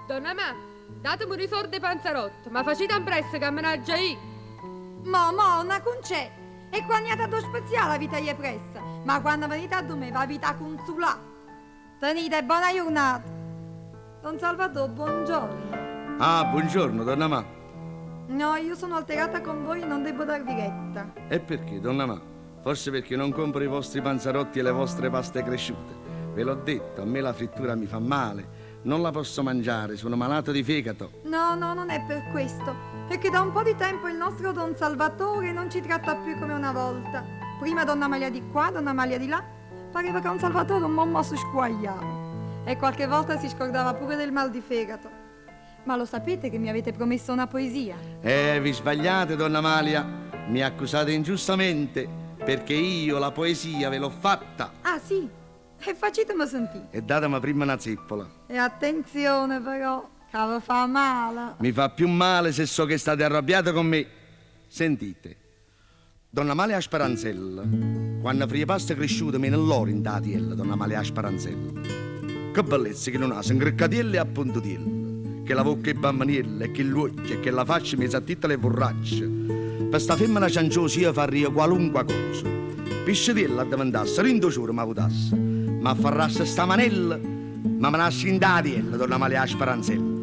Donna ma, datemi i soldi panzarotto, ma facete un prezzo che ammenaggia io. Mo, una concè. E quando è tanto speciale la vita è pressa. Ma quando venite a me va vita consolata. Tenite buona giornata. Don Salvatore, buongiorno. Ah, buongiorno, donna Ma. No, io sono alterata con voi e non devo darvi retta. E perché, donna Ma? Forse perché non compro i vostri panzarotti e le vostre paste cresciute. Ve l'ho detto, a me la frittura mi fa male. Non la posso mangiare, sono malato di fegato. No, non è per questo. È che da un po' di tempo il nostro Don Salvatore non ci tratta più come una volta. Prima donna Malia di qua, donna Malia di là. Pareva che Don Salvatore un mommo si squagliava. E qualche volta si scordava pure del mal di fegato. Ma lo sapete che mi avete promesso una poesia? Vi sbagliate, donna Malia. Mi accusate ingiustamente, perché io la poesia ve l'ho fatta. Ah, sì? E facetemi sentire. E datemi prima una zeppola. E attenzione però, che vi fa male. Mi fa più male se so che state arrabbiate con me. Sentite, donna Malia Speranzella, quando frie pasta cresciute me nell'oro in tatiella, donna Malia Speranzella. Che bellezza che non ha, sono criccatielle a puntutielle, che la bocca è bambaniella, e che l'occhio, e che la faccia mi sa tutte le forracce. Per sta femmina cianciosa io farei qualunque cosa. Piscetella a diventasse, rindociore mi avutasse, ma farrasse sta manella, ma me nasce in tatiella, donna Malia Speranzella.